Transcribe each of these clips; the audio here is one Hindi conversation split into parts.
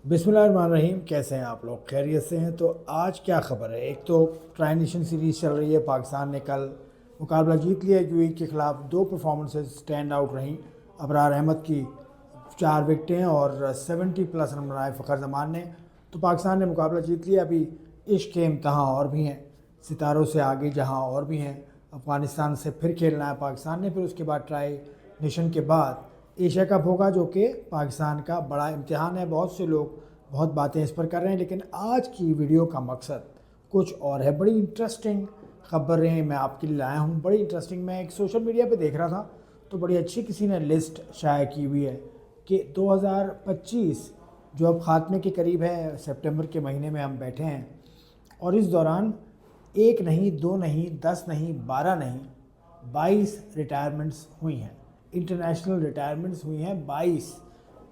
बिस्मिल्लाहिर्रहमानिर्रहीम। कैसे हैं आप लोग? खैरियत से हैं? तो आज क्या ख़बर है? एक तो ट्राई नेशन सीरीज़ चल रही है। पाकिस्तान ने कल मुकाबला जीत लिया यूएई के ख़िलाफ़। दो परफॉर्मेंसेस स्टैंड आउट रहीं। अबरार अहमद की 4 विकटें और 70+ रन बनाए फ़खर जमान ने। तो पाकिस्तान ने मुकाबला जीत लिया। अभी इश्क के इम्तहान और भी हैं, सितारों से आगे जहां और भी हैं। अफ़गानिस्तान से फिर खेलना है पाकिस्तान ने। फिर उसके बाद ट्राई नेशन के बाद एशिया कप होगा, जो कि पाकिस्तान का बड़ा इम्तिहान है। बहुत से लोग बहुत बातें इस पर कर रहे हैं, लेकिन आज की वीडियो का मकसद कुछ और है। बड़ी इंटरेस्टिंग खबरें मैं आपके लिए लाया हूँ। बड़ी इंटरेस्टिंग। मैं एक सोशल मीडिया पे देख रहा था तो बड़ी अच्छी किसी ने लिस्ट शाया की हुई है कि 2025 जो अब ख़ात्मे के करीब है, सितंबर के महीने में हम बैठे हैं, और इस दौरान एक नहीं, दो नहीं, 10 नहीं, 12 नहीं, 22 रिटायरमेंट्स हुई हैं। इंटरनेशनल रिटायरमेंट्स हुई हैं 22।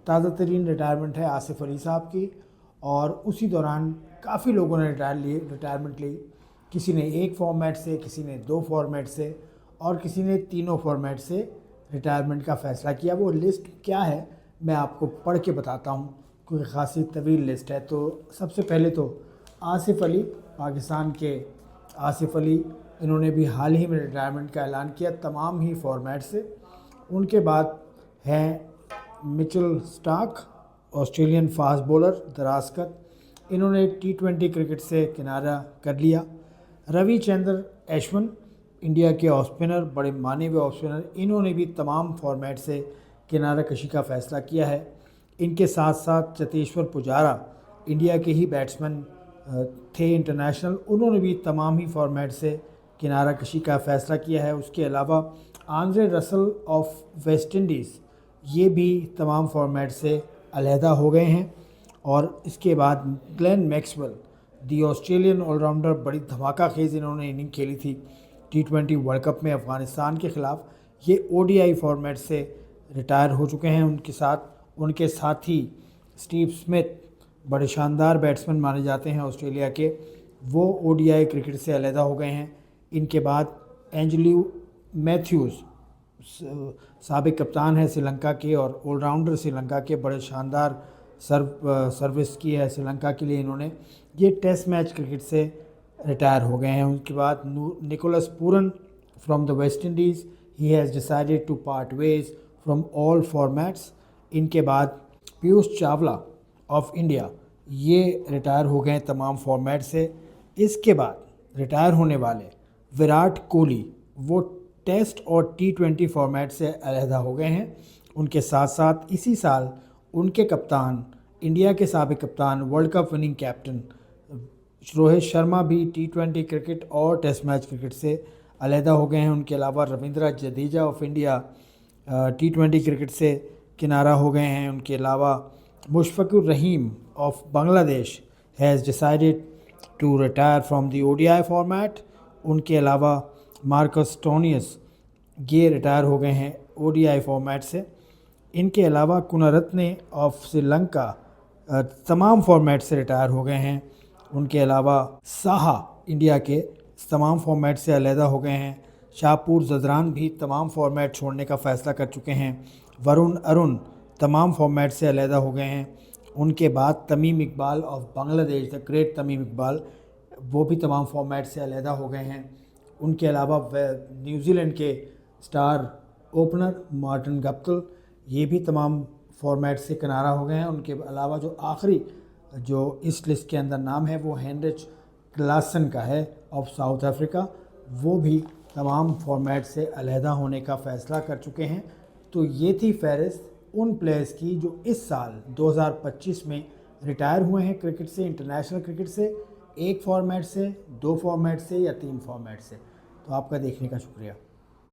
ताज़ा तरीन रिटायरमेंट है आसिफ अली साहब की, और उसी दौरान काफ़ी लोगों ने रिटायरमेंट ली। किसी ने एक फॉर्मेट से, किसी ने 2 फॉर्मेट से, और किसी ने तीनों फॉर्मेट से रिटायरमेंट का फ़ैसला किया। वो लिस्ट क्या है मैं आपको पढ़ के बताता हूँ, क्योंकि ख़ासी तवील लिस्ट है। तो सबसे पहले तो आसिफ अली, पाकिस्तान के आसिफ अली, इन्होंने भी हाल ही में रिटायरमेंट का ऐलान किया तमाम ही फॉर्मेट से। उनके बाद हैं Mitchell Starc, Australian fast bowler दराजकत, इन्होंने T20 क्रिकेट से किनारा कर लिया। रविचंद्र अश्विन, इंडिया के ऑफ स्पिनर, बड़े माने हुए ऑफ स्पिनर, इन्होंने भी तमाम फॉर्मेट से किनारा कशी का फ़ैसला किया है। इनके साथ साथ चतेश्वर पुजारा, इंडिया के ही बैट्समैन थे इंटरनेशनल, उन्होंने भी तमाम ही फॉर्मेट से किनारा कशी का फ़ैसला किया है। उसके अलावा Andre Russell of West Indies, ये भी तमाम फॉर्मेट से अलहदा हो गए हैं। और इसके बाद Glenn Maxwell, the Australian allrounder, बड़ी धमाका खेज़ इन्होंने इनिंग खेली थी T20 वर्ल्ड कप में अफ़गानिस्तान के ख़िलाफ़। ये ODI फॉर्मेट से रिटायर हो चुके हैं। उनके साथी स्टीव स्मिथ, बड़े शानदार बैट्समैन माने जाते हैं ऑस्ट्रेलिया के, वो ODI क्रिकेट से अलहदा हो गए हैं। इनके बाद एंजल्यू मैथ्यूज़, साबिक कप्तान है श्रीलंका के और ऑलराउंडर श्रीलंका के, बड़े शानदार सर्विस की है श्रीलंका के लिए इन्होंने। ये टेस्ट मैच क्रिकेट से रिटायर हो गए हैं। उनके बाद Nicholas Pooran from the West Indies, he has decided to part ways from all formats. इनके बाद पीयूष चावला ऑफ इंडिया, ये रिटायर हो गए तमाम फॉर्मेट से। इसके बाद रिटायर होने वाले विराट कोहली, वो टेस्ट और T20 फॉर्मेट से अलहदा हो गए हैं। उनके साथ साथ इसी साल उनके कप्तान, इंडिया के साबिक कप्तान, world cup winning captain Rohit Sharma भी T20 क्रिकेट और टेस्ट मैच क्रिकेट से अलहदा हो गए हैं। उनके अलावा Ravindra Jadeja of India T20 cricket से किनारा हो गए हैं। उनके अलावा Mushfiqur Rahim of Bangladesh has decided to retire from the ODI format. उनके अलावा मार्कस स्टोनियस, ये रिटायर हो गए हैं ODI फॉर्मेट से। इनके अलावा कुनारत्ने ऑफ श्रीलंका तमाम फॉर्मेट से रिटायर हो गए हैं। उनके अलावा साहा, इंडिया के, तमाम फॉर्मेट से अलहदा हो गए हैं। शाहपुर जदरान भी तमाम फॉर्मेट छोड़ने का फ़ैसला कर चुके हैं। वरुण अरुण तमाम फॉर्मेट से अलहदा हो गए हैं। उनके बाद Tamim Iqbal of Bangladesh, the great Tamim Iqbal, वो भी तमाम फॉर्मेट से अलहदा हो गए हैं। उनके अलावा न्यूजीलैंड के स्टार ओपनर मार्टिन गप्टिल, ये भी तमाम फॉर्मेट से किनारा हो गए हैं। उनके अलावा जो आखिरी जो इस लिस्ट के अंदर नाम है वो हेनरिच क्लासन का है ऑफ साउथ अफ्रीका, वो भी तमाम फॉर्मेट से अलहदा होने का फ़ैसला कर चुके हैं। तो ये थी फहरिस्त उन प्लेयर्स की जो इस साल 2025 में रिटायर हुए हैं क्रिकेट से, इंटरनेशनल क्रिकेट से, एक फॉर्मेट से, 2 फॉर्मेट से या 3 फॉर्मेट से। तो आपका देखने का शुक्रिया।